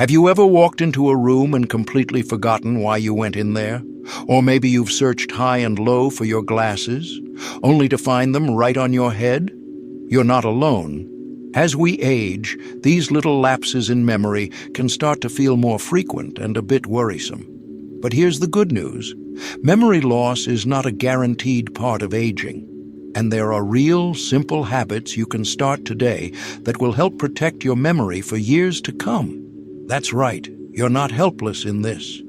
Have you ever walked into a room and completely forgotten why you went in there? Or maybe you've searched high and low for your glasses, only to find them right on your head? You're not alone. As we age, these little lapses in memory can start to feel more frequent and a bit worrisome. But here's the good news. Memory loss is not a guaranteed part of aging. And there are real, simple habits you can start today that will help protect your memory for years to come. That's right, you're not helpless in this.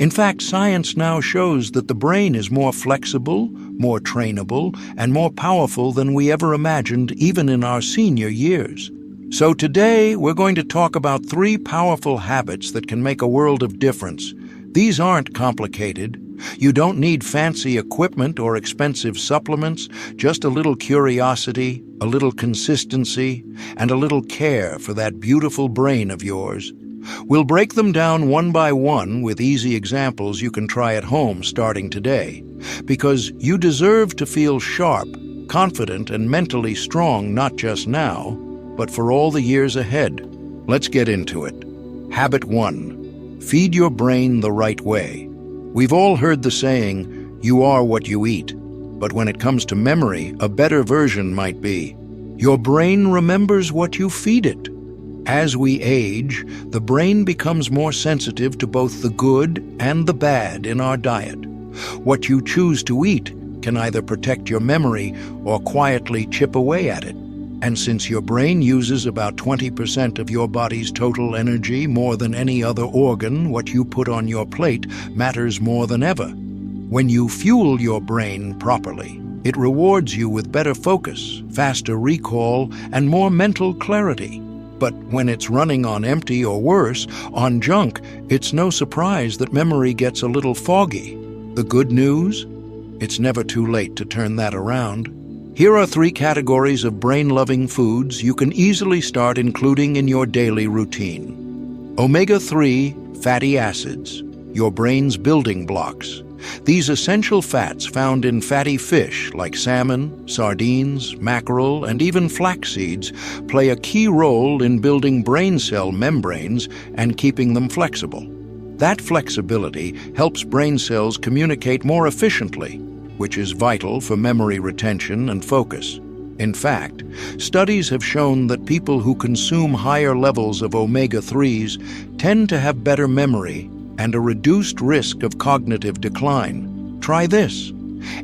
In fact, science now shows that the brain is more flexible, more trainable, and more powerful than we ever imagined, even in our senior years. So today, we're going to talk about 3 powerful habits that can make a world of difference. These aren't complicated. You don't need fancy equipment or expensive supplements, just a little curiosity, a little consistency, and a little care for that beautiful brain of yours. We'll break them down one by one with easy examples you can try at home starting today, because you deserve to feel sharp, confident, and mentally strong not just now, but for all the years ahead. Let's get into it. Habit 1. Feed your brain the right way. We've all heard the saying, "You are what you eat." But when it comes to memory, a better version might be, "Your brain remembers what you feed it." As we age, the brain becomes more sensitive to both the good and the bad in our diet. What you choose to eat can either protect your memory or quietly chip away at it. And since your brain uses about 20% of your body's total energy more than any other organ, what you put on your plate matters more than ever. When you fuel your brain properly, it rewards you with better focus, faster recall, and more mental clarity. But when it's running on empty or worse, on junk, it's no surprise that memory gets a little foggy. The good news? It's never too late to turn that around. Here are 3 categories of brain-loving foods you can easily start including in your daily routine. Omega-3 fatty acids, your brain's building blocks. These essential fats found in fatty fish like salmon, sardines, mackerel, and even flax seeds play a key role in building brain cell membranes and keeping them flexible. That flexibility helps brain cells communicate more efficiently, which is vital for memory retention and focus. In fact, studies have shown that people who consume higher levels of omega-3s tend to have better memory and a reduced risk of cognitive decline. Try this.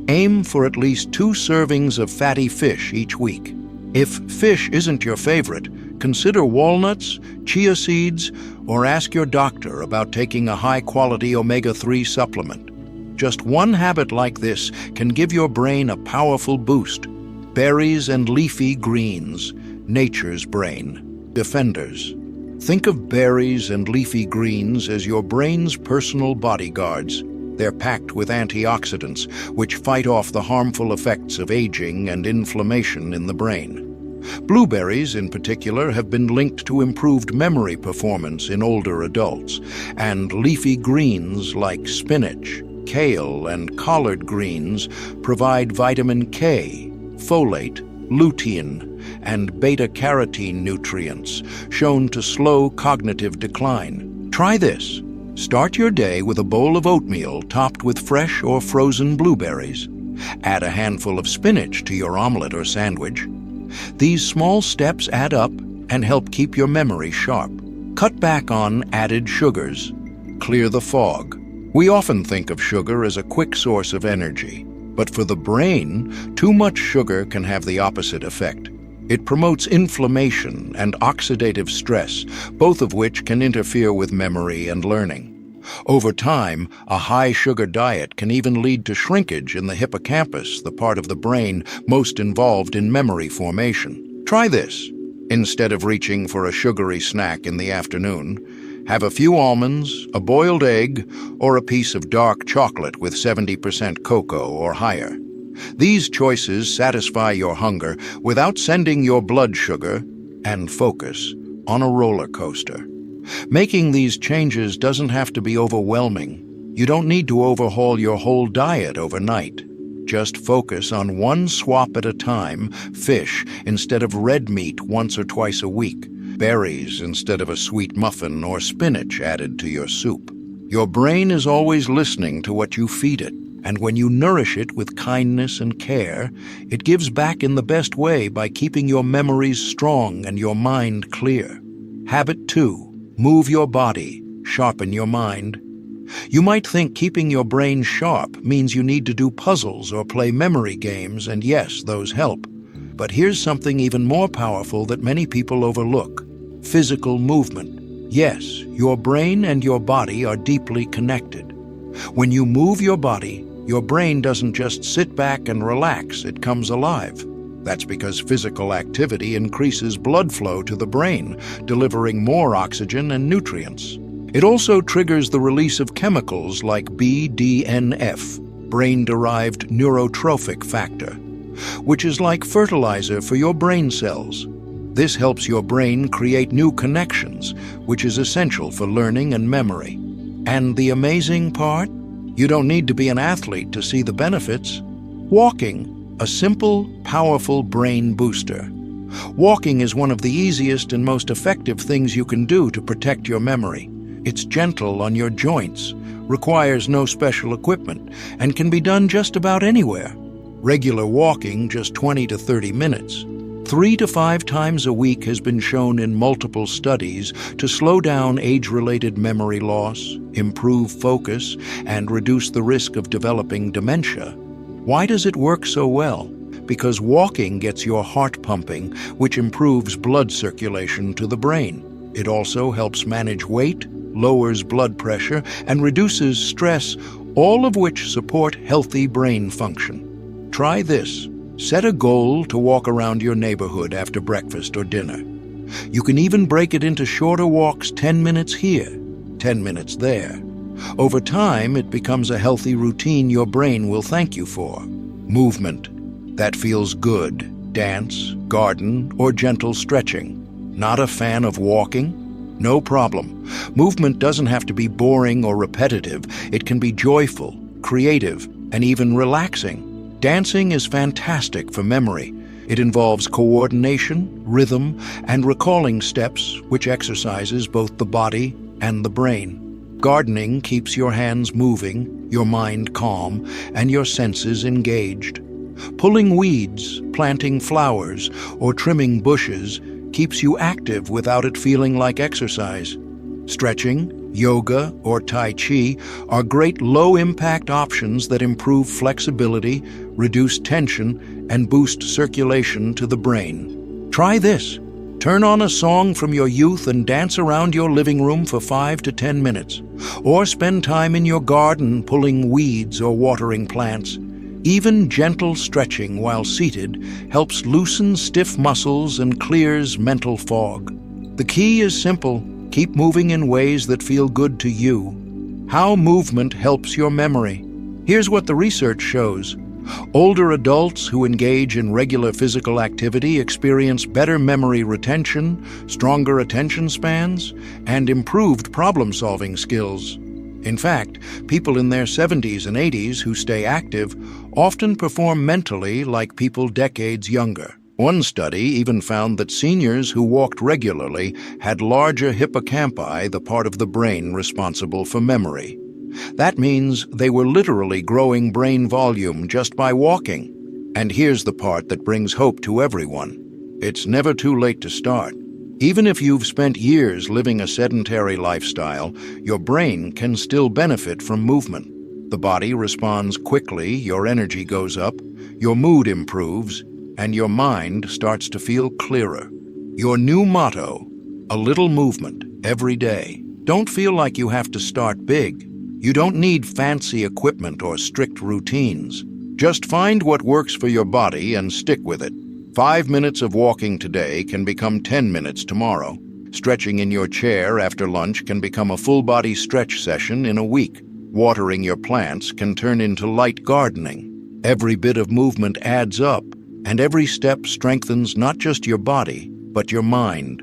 Aim for at least 2 servings of fatty fish each week. If fish isn't your favorite, consider walnuts, chia seeds, or ask your doctor about taking a high-quality omega-3 supplement. Just one habit like this can give your brain a powerful boost. Berries and leafy greens, nature's brain. Defenders. Think of berries and leafy greens as your brain's personal bodyguards. They're packed with antioxidants, which fight off the harmful effects of aging and inflammation in the brain. Blueberries, in particular, have been linked to improved memory performance in older adults, and leafy greens like spinach, kale, and collard greens provide vitamin K, folate, lutein, and beta-carotene nutrients, shown to slow cognitive decline. Try this. Start your day with a bowl of oatmeal topped with fresh or frozen blueberries. Add a handful of spinach to your omelet or sandwich. These small steps add up and help keep your memory sharp. Cut back on added sugars. Clear the fog. We often think of sugar as a quick source of energy, but for the brain, too much sugar can have the opposite effect. It promotes inflammation and oxidative stress, both of which can interfere with memory and learning. Over time, a high-sugar diet can even lead to shrinkage in the hippocampus, the part of the brain most involved in memory formation. Try this. Instead of reaching for a sugary snack in the afternoon, have a few almonds, a boiled egg, or a piece of dark chocolate with 70% cocoa or higher. These choices satisfy your hunger without sending your blood sugar and focus on a roller coaster. Making these changes doesn't have to be overwhelming. You don't need to overhaul your whole diet overnight. Just focus on one swap at a time, fish instead of red meat once or twice a week, berries instead of a sweet muffin or spinach added to your soup. Your brain is always listening to what you feed it, and when you nourish it with kindness and care, it gives back in the best way by keeping your memories strong and your mind clear. Habit 2. Move your body, sharpen your mind. You might think keeping your brain sharp means you need to do puzzles or play memory games, and yes, those help. But here's something even more powerful that many people overlook: physical movement. Yes, your brain and your body are deeply connected. When you move your body, your brain doesn't just sit back and relax, it comes alive. That's because physical activity increases blood flow to the brain, delivering more oxygen and nutrients. It also triggers the release of chemicals like BDNF, brain-derived neurotrophic factor, which is like fertilizer for your brain cells. This helps your brain create new connections, which is essential for learning and memory. And the amazing part? You don't need to be an athlete to see the benefits. Walking, a simple, powerful brain booster. Walking is one of the easiest and most effective things you can do to protect your memory. It's gentle on your joints, requires no special equipment, and can be done just about anywhere. Regular walking, just 20 to 30 minutes. 3 to 5 times a week has been shown in multiple studies to slow down age-related memory loss, improve focus, and reduce the risk of developing dementia. Why does it work so well? Because walking gets your heart pumping, which improves blood circulation to the brain. It also helps manage weight, lowers blood pressure, and reduces stress, all of which support healthy brain function. Try this. Set a goal to walk around your neighborhood after breakfast or dinner. You can even break it into shorter walks, 10 minutes here, 10 minutes there. Over time, it becomes a healthy routine your brain will thank you for. Movement. That feels good. Dance, garden, or gentle stretching. Not a fan of walking? No problem. Movement doesn't have to be boring or repetitive. It can be joyful, creative, and even relaxing. Dancing is fantastic for memory. It involves coordination, rhythm, and recalling steps, which exercises both the body and the brain. Gardening keeps your hands moving, your mind calm, and your senses engaged. Pulling weeds, planting flowers, or trimming bushes keeps you active without it feeling like exercise. Stretching, yoga, or Tai Chi are great low-impact options that improve flexibility, reduce tension, and boost circulation to the brain. Try this. Turn on a song from your youth and dance around your living room for 5 to 10 minutes. Or spend time in your garden pulling weeds or watering plants. Even gentle stretching while seated helps loosen stiff muscles and clears mental fog. The key is simple. Keep moving in ways that feel good to you. How movement helps your memory. Here's what the research shows. Older adults who engage in regular physical activity experience better memory retention, stronger attention spans, and improved problem-solving skills. In fact, people in their 70s and 80s who stay active often perform mentally like people decades younger. One study even found that seniors who walked regularly had larger hippocampi, the part of the brain responsible for memory. That means they were literally growing brain volume just by walking. And here's the part that brings hope to everyone. It's never too late to start. Even if you've spent years living a sedentary lifestyle, your brain can still benefit from movement. The body responds quickly, your energy goes up, your mood improves, and your mind starts to feel clearer. Your new motto, a little movement every day. Don't feel like you have to start big. You don't need fancy equipment or strict routines. Just find what works for your body and stick with it. 5 minutes of walking today can become 10 minutes tomorrow. Stretching in your chair after lunch can become a full-body stretch session in a week. Watering your plants can turn into light gardening. Every bit of movement adds up, and every step strengthens not just your body, but your mind.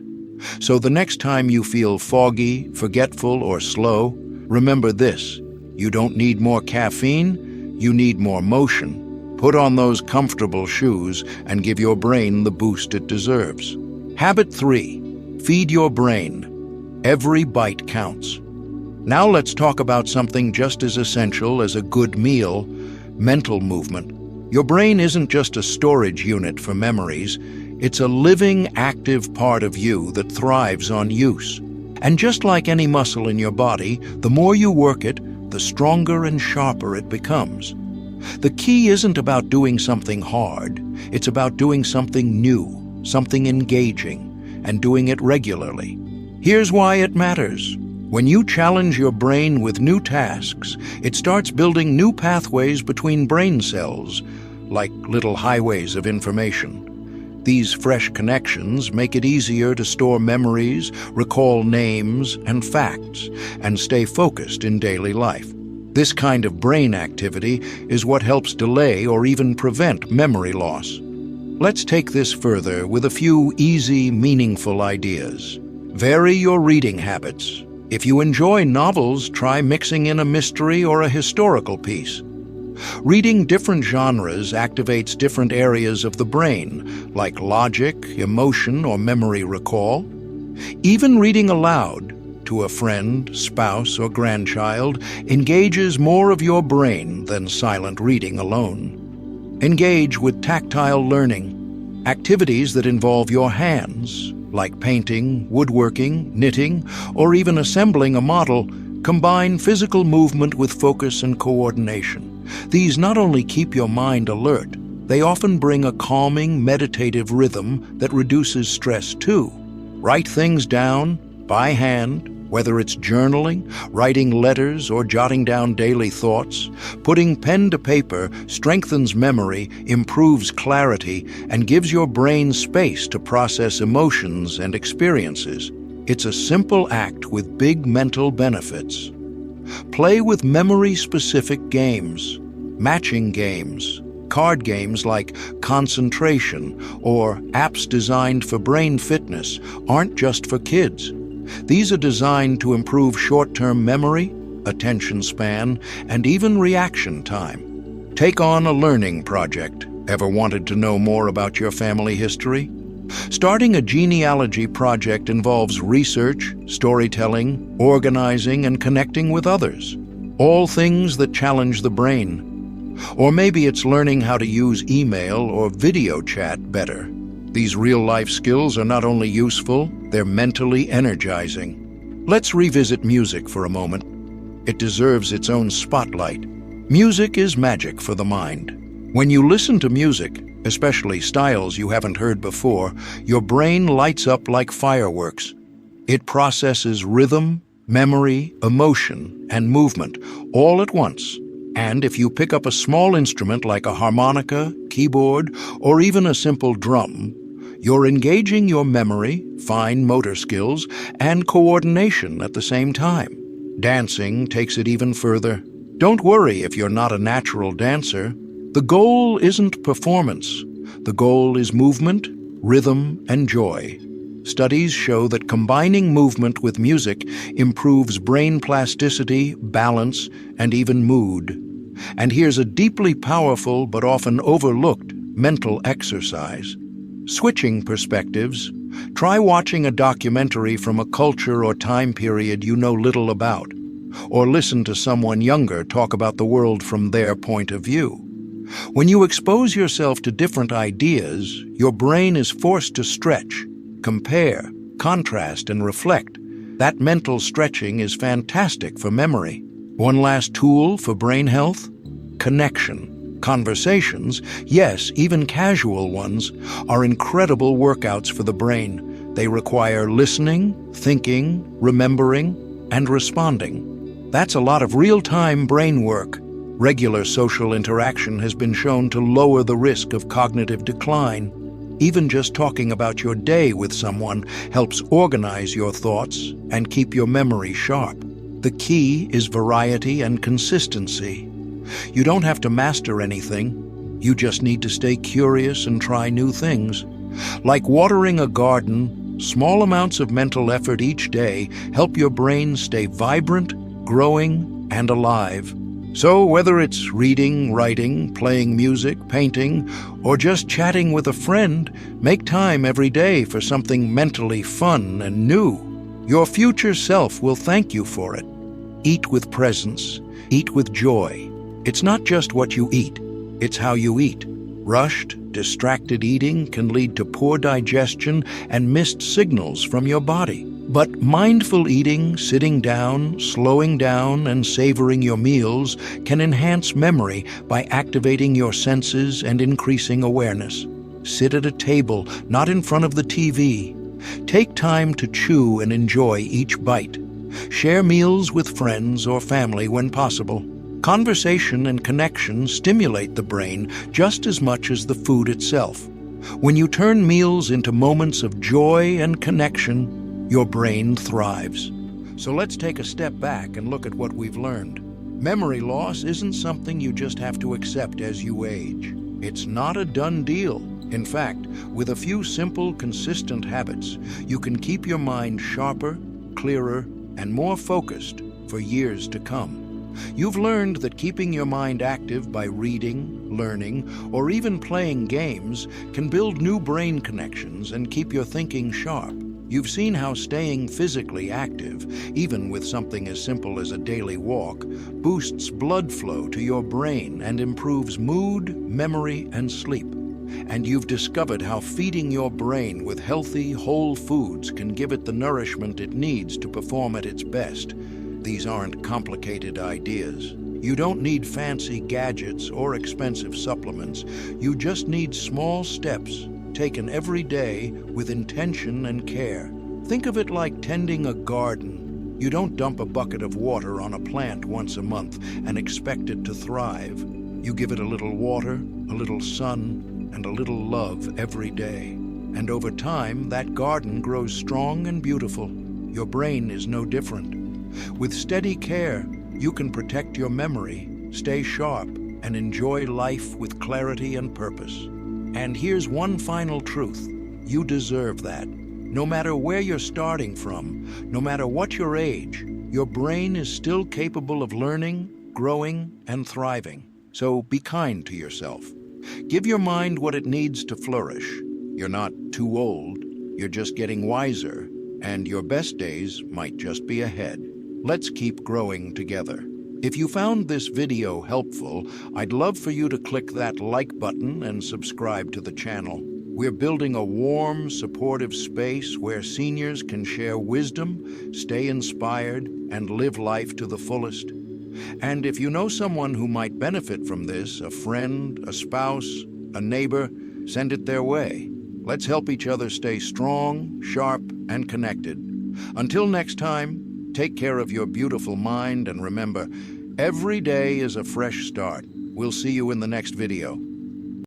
So the next time you feel foggy, forgetful, or slow, remember this: you don't need more caffeine, you need more motion. Put on those comfortable shoes and give your brain the boost it deserves. Habit 3. Feed your brain. Every bite counts. Now let's talk about something just as essential as a good meal: mental movement. Your brain isn't just a storage unit for memories. It's a living, active part of you that thrives on use. And just like any muscle in your body, the more you work it, the stronger and sharper it becomes. The key isn't about doing something hard. It's about doing something new, something engaging, and doing it regularly. Here's why it matters. When you challenge your brain with new tasks, it starts building new pathways between brain cells, like little highways of information. These fresh connections make it easier to store memories, recall names and facts, and stay focused in daily life. This kind of brain activity is what helps delay or even prevent memory loss. Let's take this further with a few easy, meaningful ideas. Vary your reading habits. If you enjoy novels, try mixing in a mystery or a historical piece. Reading different genres activates different areas of the brain, like logic, emotion, or memory recall. Even reading aloud to a friend, spouse, or grandchild engages more of your brain than silent reading alone. Engage with tactile learning, activities that involve your hands, like painting, woodworking, knitting, or even assembling a model. Combine physical movement with focus and coordination. These not only keep your mind alert, they often bring a calming, meditative rhythm that reduces stress too. Write things down by hand, whether it's journaling, writing letters, or jotting down daily thoughts. Putting pen to paper strengthens memory, improves clarity, and gives your brain space to process emotions and experiences. It's a simple act with big mental benefits. Play with memory-specific games, matching games, card games like concentration, or apps designed for brain fitness aren't just for kids. These are designed to improve short-term memory, attention span, and even reaction time. Take on a learning project. Ever wanted to know more about your family history? Starting a genealogy project involves research, storytelling, organizing, and connecting with others. All things that challenge the brain. Or maybe it's learning how to use email or video chat better. These real-life skills are not only useful, they're mentally energizing. Let's revisit music for a moment. It deserves its own spotlight. Music is magic for the mind. When you listen to music, especially styles you haven't heard before, your brain lights up like fireworks. It processes rhythm, memory, emotion, and movement all at once. And if you pick up a small instrument like a harmonica, keyboard, or even a simple drum, you're engaging your memory, fine motor skills, and coordination at the same time. Dancing takes it even further. Don't worry if you're not a natural dancer. The goal isn't performance. The goal is movement, rhythm, and joy. Studies show that combining movement with music improves brain plasticity, balance, and even mood. And here's a deeply powerful but often overlooked mental exercise. Switching perspectives. Try watching a documentary from a culture or time period you know little about, or listen to someone younger talk about the world from their point of view. When you expose yourself to different ideas, your brain is forced to stretch, compare, contrast, and reflect. That mental stretching is fantastic for memory. One last tool for brain health: connection. Conversations, yes, even casual ones, are incredible workouts for the brain. They require listening, thinking, remembering, and responding. That's a lot of real-time brain work. Regular social interaction has been shown to lower the risk of cognitive decline. Even just talking about your day with someone helps organize your thoughts and keep your memory sharp. The key is variety and consistency. You don't have to master anything. You just need to stay curious and try new things. Like watering a garden, small amounts of mental effort each day help your brain stay vibrant, growing, and alive. So whether it's reading, writing, playing music, painting, or just chatting with a friend, make time every day for something mentally fun and new. Your future self will thank you for it. Eat with presence. Eat with joy. It's not just what you eat, it's how you eat. Rushed, distracted eating can lead to poor digestion and missed signals from your body. But mindful eating, sitting down, slowing down, and savoring your meals can enhance memory by activating your senses and increasing awareness. Sit at a table, not in front of the TV. Take time to chew and enjoy each bite. Share meals with friends or family when possible. Conversation and connection stimulate the brain just as much as the food itself. When you turn meals into moments of joy and connection, your brain thrives. So let's take a step back and look at what we've learned. Memory loss isn't something you just have to accept as you age. It's not a done deal. In fact, with a few simple, consistent habits, you can keep your mind sharper, clearer, and more focused for years to come. You've learned that keeping your mind active by reading, learning, or even playing games can build new brain connections and keep your thinking sharp. You've seen how staying physically active, even with something as simple as a daily walk, boosts blood flow to your brain and improves mood, memory, and sleep. And you've discovered how feeding your brain with healthy, whole foods can give it the nourishment it needs to perform at its best. These aren't complicated ideas. You don't need fancy gadgets or expensive supplements. You just need small steps taken every day with intention and care. Think of it like tending a garden. You don't dump a bucket of water on a plant once a month and expect it to thrive. You give it a little water, a little sun, and a little love every day. And over time, that garden grows strong and beautiful. Your brain is no different. With steady care, you can protect your memory, stay sharp, and enjoy life with clarity and purpose. And here's one final truth. You deserve that. No matter where you're starting from, no matter what your age, your brain is still capable of learning, growing, and thriving. So be kind to yourself. Give your mind what it needs to flourish. You're not too old, you're just getting wiser, and your best days might just be ahead. Let's keep growing together. If you found this video helpful, I'd love for you to click that like button and subscribe to the channel. We're building a warm, supportive space where seniors can share wisdom, stay inspired, and live life to the fullest. And if you know someone who might benefit from this, a friend, a spouse, a neighbor, send it their way. Let's help each other stay strong, sharp, and connected. Until next time, take care of your beautiful mind and remember, every day is a fresh start. We'll see you in the next video.